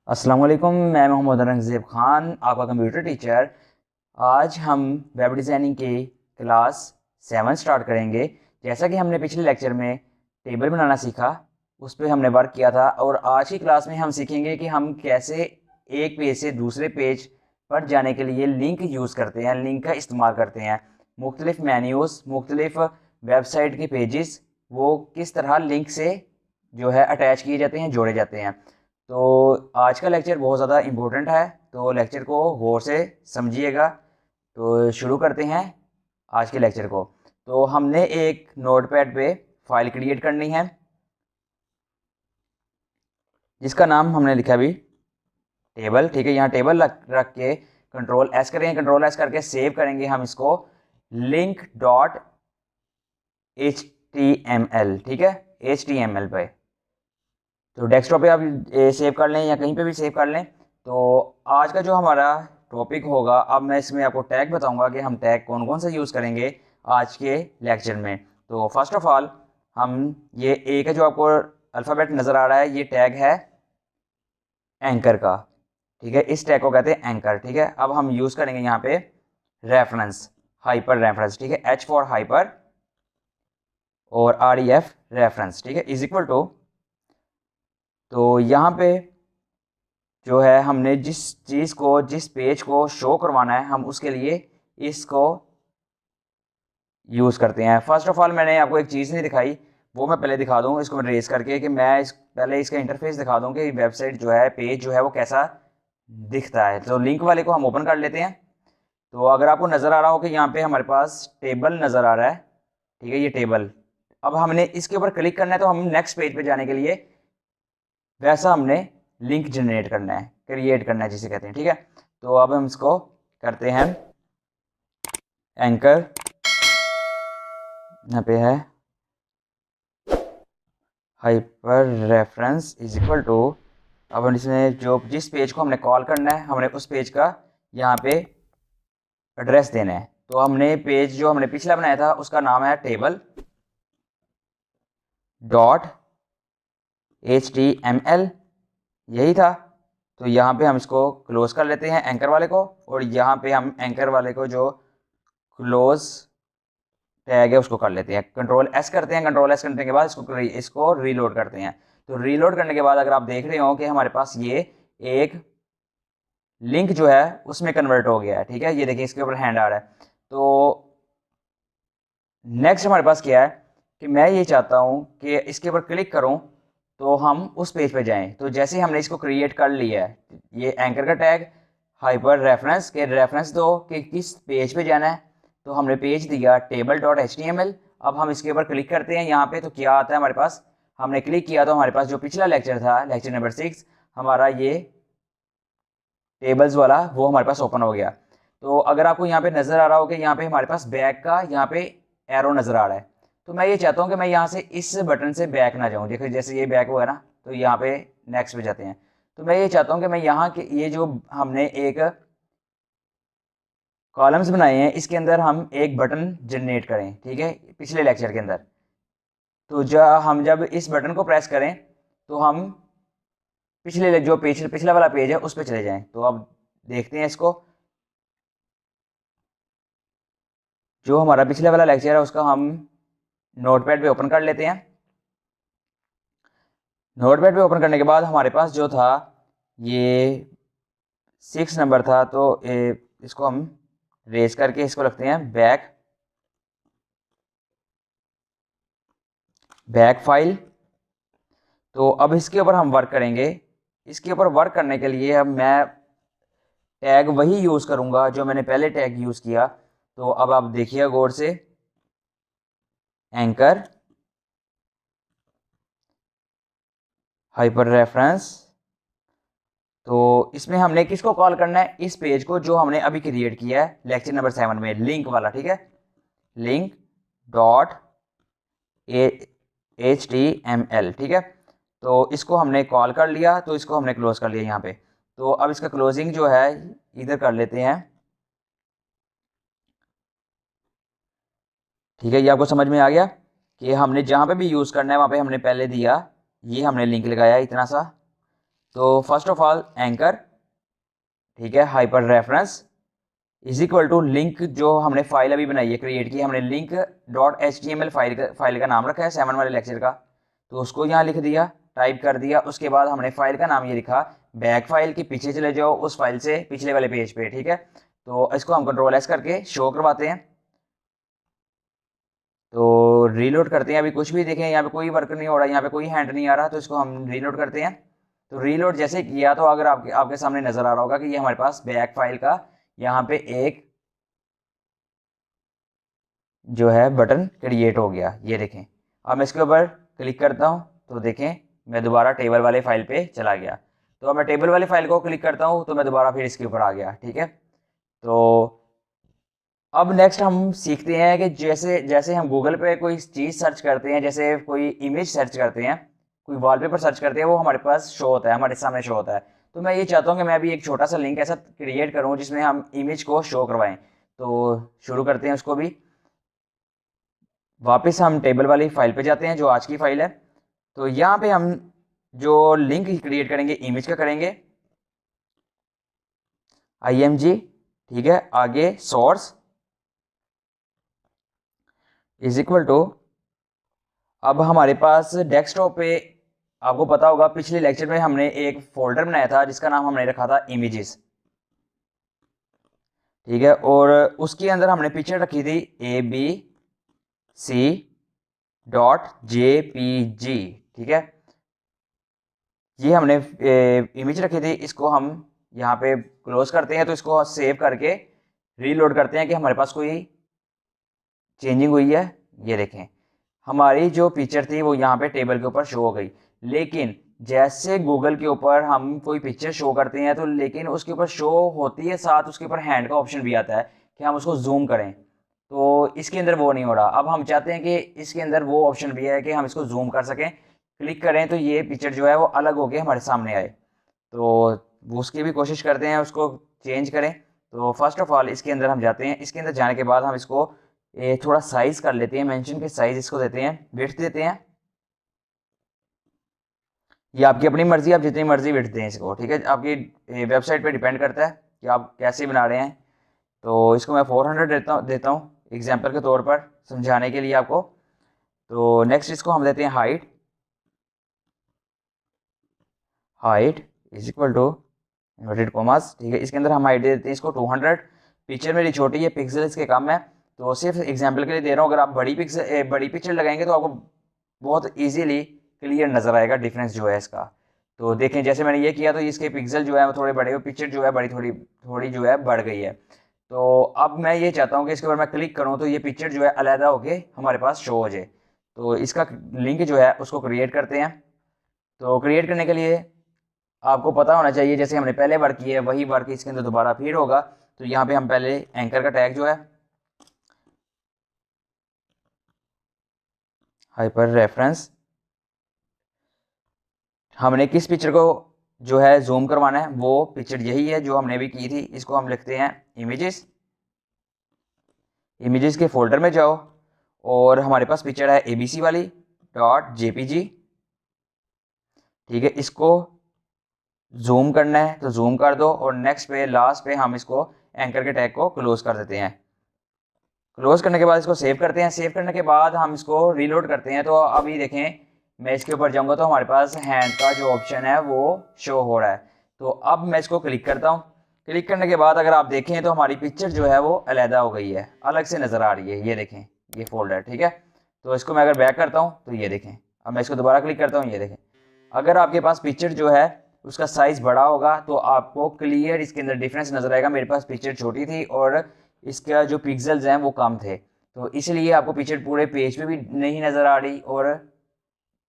अस्सलाम वालेकुम। मैं मोहम्मद औरंगज़ेब ख़ान, आपका कंप्यूटर टीचर। आज हम वेब डिज़ाइनिंग की क्लास 7 स्टार्ट करेंगे। जैसा कि हमने पिछले लेक्चर में टेबल बनाना सीखा, उस पर हमने वर्क किया था, और आज की क्लास में हम सीखेंगे कि हम कैसे एक पेज से दूसरे पेज पर जाने के लिए लिंक यूज़ करते हैं, लिंक का इस्तेमाल करते हैं। मुख्तलिफ मेन्यूज़, मुख्तलिफ वेबसाइट के पेजेस वो किस तरह लिंक से जो है अटैच किए जाते हैं, जोड़े जाते हैं। तो आज का लेक्चर बहुत ज़्यादा इम्पोर्टेंट है, तो लेक्चर को गौर से समझिएगा। तो शुरू करते हैं आज के लेक्चर को। तो हमने एक नोटपैड पे फाइल क्रिएट करनी है, जिसका नाम हमने लिखा अभी टेबल। ठीक है, यहाँ टेबल रख के कंट्रोल एस करेंगे, कंट्रोल एस करके सेव करेंगे हम इसको link dot H T M L. ठीक है, एच टी एम एल पे। तो डेस्कटॉप पे आप सेव कर लें या कहीं पे भी सेव कर लें। तो आज का जो हमारा टॉपिक होगा, अब मैं इसमें आपको टैग बताऊंगा कि हम टैग कौन कौन सा यूज़ करेंगे आज के लेक्चर में। तो फर्स्ट ऑफ ऑल हम ये एक है जो आपको अल्फ़ाबेट नज़र आ रहा है, ये टैग है एंकर का। ठीक है, इस टैग को कहते हैं एंकर। ठीक है, अब हम यूज़ करेंगे यहाँ पे रेफरेंस, हाइपर रेफरेंस। ठीक है, एच फॉर हाइपर और आर ई एफ रेफरेंस। ठीक है, इज इक्वल टू, तो यहाँ पे जो है हमने जिस चीज़ को, जिस पेज को शो करवाना है, हम उसके लिए इसको यूज़ करते हैं। फर्स्ट ऑफ ऑल मैंने आपको एक चीज़ नहीं दिखाई, वो मैं पहले दिखा दूँ इसको रेस करके, कि मैं पहले इसका इंटरफेस दिखा दूँ कि वेबसाइट जो है, पेज जो है वो कैसा दिखता है। तो लिंक वाले को हम ओपन कर लेते हैं। तो अगर आपको नज़र आ रहा हो कि यहाँ पे हमारे पास टेबल नज़र आ रहा है। ठीक है, ये टेबल। अब हमने इसके ऊपर क्लिक करना है, तो हम नेक्स्ट पेज पे जाने के लिए वैसा हमने लिंक जनरेट करना है, क्रिएट करना है जिसे कहते हैं। ठीक है, तो अब हम इसको करते हैं एंकर, यहाँ पे है hyper reference is equal to, अब हम इसमें जो जिस पेज को हमने कॉल करना है, हमने उस पेज का यहाँ पे एड्रेस देना है। तो हमने पेज जो हमने पिछला बनाया था उसका नाम है table dot H T M L, यही था। तो यहाँ पे हम इसको क्लोज कर लेते हैं एंकर वाले को, और यहाँ पे हम एंकर वाले को जो क्लोज टैग है उसको कर लेते हैं, कंट्रोल एस करते हैं। कंट्रोल एस करने के बाद इसको रीलोड करते हैं। तो रीलोड करने के बाद अगर आप देख रहे हो कि हमारे पास ये एक लिंक जो है उसमें कन्वर्ट हो गया है। ठीक है, ये देखिए इसके ऊपर हैंड आ रहा है। तो नेक्स्ट हमारे पास क्या है कि मैं ये चाहता हूँ कि इसके ऊपर क्लिक करूँ तो हम उस पेज पे जाएं। तो जैसे ही हमने इसको क्रिएट कर लिया है, ये एंकर का टैग हाइपर रेफरेंस के रेफरेंस दो कि किस पेज पे जाना है। तो हमने पेज दिया table dot H T M L. अब हम इसके ऊपर क्लिक करते हैं यहाँ पे, तो क्या आता है हमारे पास, हमने क्लिक किया तो हमारे पास जो पिछला लेक्चर था, लेक्चर नंबर 6, हमारा ये टेबल्स वाला, वो हमारे पास ओपन हो गया। तो अगर आपको यहाँ पे नज़र आ रहा हो कि यहाँ पे हमारे पास बैक का यहाँ पे एरो नज़र आ रहा है, तो मैं ये चाहता हूँ कि मैं यहाँ से इस बटन से बैक ना जाऊँ। देखिए जैसे ये बैक हुआ ना, तो यहाँ पे नेक्स्ट पे जाते हैं। तो मैं ये चाहता हूँ कि मैं यहाँ के ये जो हमने एक कॉलम्स बनाए हैं, इसके अंदर हम एक बटन जनरेट करें। ठीक है, पिछले लेक्चर के अंदर। तो जब इस बटन को प्रेस करें तो हम पिछले जो पिछला वाला पेज है उस पर चले जाएं। तो अब देखते हैं इसको, जो हमारा पिछले वाला लेक्चर है उसका हम नोटपैड पे ओपन कर लेते हैं। नोटपैड पे ओपन करने के बाद हमारे पास जो था ये 6 नंबर था, तो इसको हम रेस करके इसको रखते हैं बैक, बैक फाइल। तो अब इसके ऊपर हम वर्क करेंगे। इसके ऊपर वर्क करने के लिए अब मैं टैग वही यूज़ करूंगा जो मैंने पहले टैग यूज़ किया। तो अब आप देखिए गौर से, एंकर हाइपर रेफरेंस। तो इसमें हमने किसको कॉल करना है, इस पेज को जो हमने अभी क्रिएट किया है लेक्चर नंबर 7 में, लिंक वाला। ठीक है, link dot H T M L. ठीक है, तो इसको हमने कॉल कर लिया, तो इसको हमने क्लोज कर लिया यहाँ पे। तो अब इसका क्लोजिंग जो है इधर कर लेते हैं। ठीक है, ये आपको समझ में आ गया कि हमने जहाँ पे भी यूज़ करना है वहाँ पे हमने पहले दिया, ये हमने लिंक लगाया इतना सा। तो फर्स्ट ऑफ ऑल एंकर, ठीक है, hyper reference is equal to link, जो हमने फाइल अभी बनाई है, क्रिएट की हमने, लिंक डॉट HTML फाइल का नाम रखा है 7 वाले लेक्चर का, तो उसको यहाँ लिख दिया, टाइप कर दिया। उसके बाद हमने फाइल का नाम ये लिखा, बैक फाइल के पीछे चले जाओ उस फाइल से पिछले वाले पेज पे, ठीक है। तो इसको हम Ctrl+S करके शो करवाते हैं। तो रीलोड करते हैं, अभी कुछ भी देखें यहाँ पे कोई वर्क नहीं हो रहा, यहाँ पे कोई हैंड नहीं आ रहा, तो इसको हम रीलोड करते हैं। तो रीलोड जैसे किया तो अगर आपके सामने नजर आ रहा होगा कि ये हमारे पास बैक फाइल का यहाँ पे एक जो है बटन क्रिएट हो गया, ये देखें। अब मैं इसके ऊपर क्लिक करता हूँ तो देखें मैं दोबारा टेबल वाले फाइल पे चला गया। तो अब मैं टेबल वाली फाइल को क्लिक करता हूँ तो मैं दोबारा फिर इसके ऊपर आ गया, ठीक है। तो अब नेक्स्ट हम सीखते हैं कि जैसे जैसे हम गूगल पे कोई चीज़ सर्च करते हैं, जैसे कोई इमेज सर्च करते हैं, कोई वॉलपेपर सर्च करते हैं, वो हमारे पास शो होता है, हमारे सामने शो होता है। तो मैं ये चाहता हूँ कि मैं भी एक छोटा सा लिंक ऐसा क्रिएट करूँ जिसमें हम इमेज को शो करवाएं। तो शुरू करते हैं उसको भी। वापस हम टेबल वाली फाइल पे जाते हैं जो आज की फाइल है। तो यहाँ पे हम जो लिंक क्रिएट करेंगे इमेज का करेंगे img, ठीक है। आगे सोर्स इज इक्वल टू, अब हमारे पास डेस्कटॉप पे आपको पता होगा पिछले लेक्चर में हमने एक फोल्डर बनाया था जिसका नाम हमने रखा था इमेजेस, ठीक है। और उसके अंदर हमने पिक्चर रखी थी abc.jpg, ठीक है। ये हमने इमेज रखी थी, इसको हम यहाँ पे क्लोज करते हैं। तो इसको सेव करके रीलोड करते हैं कि हमारे पास कोई चेंजिंग हुई है। ये देखें हमारी जो पिक्चर थी वो यहाँ पे टेबल के ऊपर शो हो गई। लेकिन जैसे गूगल के ऊपर हम कोई पिक्चर शो करते हैं तो लेकिन उसके ऊपर शो होती है, साथ उसके ऊपर हैंड का ऑप्शन भी आता है कि हम उसको जूम करें। तो इसके अंदर वो नहीं हो रहा। अब हम चाहते हैं कि इसके अंदर वो ऑप्शन भी है कि हम इसको जूम कर सकें। क्लिक करें तो ये पिक्चर जो है वो अलग होके हमारे सामने आए। तो उसकी भी कोशिश करते हैं उसको चेंज करें। तो फर्स्ट ऑफ ऑल इसके अंदर हम जाते हैं। इसके अंदर जाने के बाद हम इसको थोड़ा साइज कर लेते हैं, मेंशन के साइज इसको देते हैं, विड्थ देते हैं। ये आपकी अपनी मर्जी, आप जितनी मर्जी विड्थ दें इसको, ठीक है। आपकी वेबसाइट पे डिपेंड करता है कि आप कैसे बना रहे हैं। तो इसको मैं 400 देता हूँ एग्जाम्पल के तौर पर समझाने के लिए आपको। तो नेक्स्ट इसको हम देते हैं height is equal to inverted commas, ठीक है। इसके अंदर हम हाइट देते हैं इसको 200। पिक्चर मेरी छोटी है, पिक्सल इसके कम है, तो सिर्फ एग्जाम्पल के लिए दे रहा हूँ। अगर आप बड़ी पिक्चर लगाएंगे तो आपको बहुत ईजीली क्लियर नज़र आएगा डिफरेंस जो है इसका। तो देखें जैसे मैंने ये किया तो इसके पिक्सल जो है वो थोड़े बड़े हो, पिक्चर जो है बड़ी थोड़ी थोड़ी जो है बढ़ गई है। तो अब मैं ये चाहता हूँ कि इसके ऊपर मैं क्लिक करूँ तो ये पिक्चर जो है अलहदा होके हमारे पास शो हो जाए। तो इसका लिंक जो है उसको क्रिएट करते हैं। तो क्रिएट करने के लिए आपको पता होना चाहिए जैसे हमने पहले वर्क किया है वही वर्क इसके अंदर दोबारा फिर होगा। तो यहाँ पे हम पहले एंकर का टैग जो है हाइपर रेफरेंस, हमने किस पिक्चर को जो है जूम करवाना है वो पिक्चर यही है जो हमने अभी की थी। इसको हम लिखते हैं इमेजेस। इमेजेस के फोल्डर में जाओ और हमारे पास पिक्चर है ABC वाली .jpg, ठीक है। इसको जूम करना है तो जूम कर दो और नेक्स्ट पे लास्ट पे हम इसको एंकर के टैग को क्लोज कर देते हैं। क्लोज करने के बाद इसको सेव करते हैं। सेव करने के बाद हम इसको रीलोड करते हैं। तो अभी देखें मैं इसके ऊपर जाऊंगा तो हमारे पास हैंड का जो ऑप्शन है वो शो हो रहा है। तो अब मैं इसको क्लिक करता हूँ। क्लिक करने के बाद अगर आप देखें तो हमारी पिक्चर जो है वो अलहदा हो गई है, अलग से नज़र आ रही है। ये देखें ये फोल्डर, ठीक है। तो इसको मैं अगर बैक करता हूँ तो ये देखें। अब मैं इसको दोबारा क्लिक करता हूँ, ये देखें। अगर आपके पास पिक्चर जो है उसका साइज़ बड़ा होगा तो आपको क्लियर इसके अंदर डिफरेंस नज़र आएगा। मेरे पास पिक्चर छोटी थी और इसका जो पिक्सल्स हैं वो कम थे, तो इसलिए आपको पिक्चर पूरे पेज पे भी नहीं नज़र आ रही और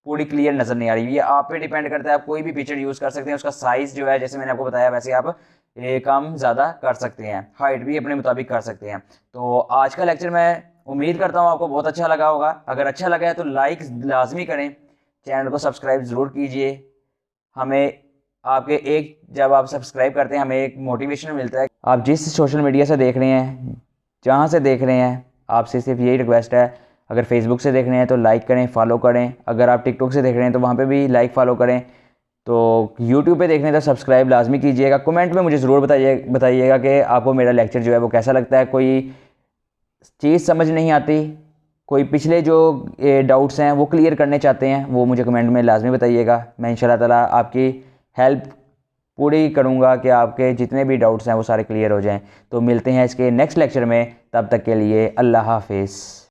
पूरी क्लियर नज़र नहीं आ रही। ये आप पे डिपेंड करता है, आप कोई भी पिक्चर यूज़ कर सकते हैं। उसका साइज़ जो है जैसे मैंने आपको बताया वैसे आप कम ज़्यादा कर सकते हैं, हाइट भी अपने मुताबिक कर सकते हैं। तो आज का लेक्चर मैं उम्मीद करता हूँ आपको बहुत अच्छा लगा होगा। अगर अच्छा लगा है तो लाइक लाजमी करें, चैनल को सब्सक्राइब ज़रूर कीजिए। हमें आपके एक जब आप सब्सक्राइब करते हैं हमें एक मोटिवेशन मिलता है। आप जिस सोशल मीडिया से देख रहे हैं, जहाँ से देख रहे हैं, आपसे सिर्फ यही रिक्वेस्ट है, अगर फेसबुक से देख रहे हैं तो लाइक करें, फॉलो करें। अगर आप टिकटॉक से देख रहे हैं तो वहाँ पे भी लाइक फॉलो करें। तो यूट्यूब पे देखने तो सब्सक्राइब लाजमी कीजिएगा। कमेंट में मुझे ज़रूर बताइएगा कि आपको मेरा लेक्चर जो है वो कैसा लगता है। कोई चीज़ समझ नहीं आती, कोई पिछले जो डाउट्स हैं वो क्लियर करने चाहते हैं, वो मुझे कमेंट में लाजमी बताइएगा। मैं इंशाल्लाह ताला आपकी हेल्प पूरी करूँगा कि आपके जितने भी डाउट्स हैं वो सारे क्लियर हो जाएं। तो मिलते हैं इसके नेक्स्ट लेक्चर में, तब तक के लिए अल्लाह हाफिज़।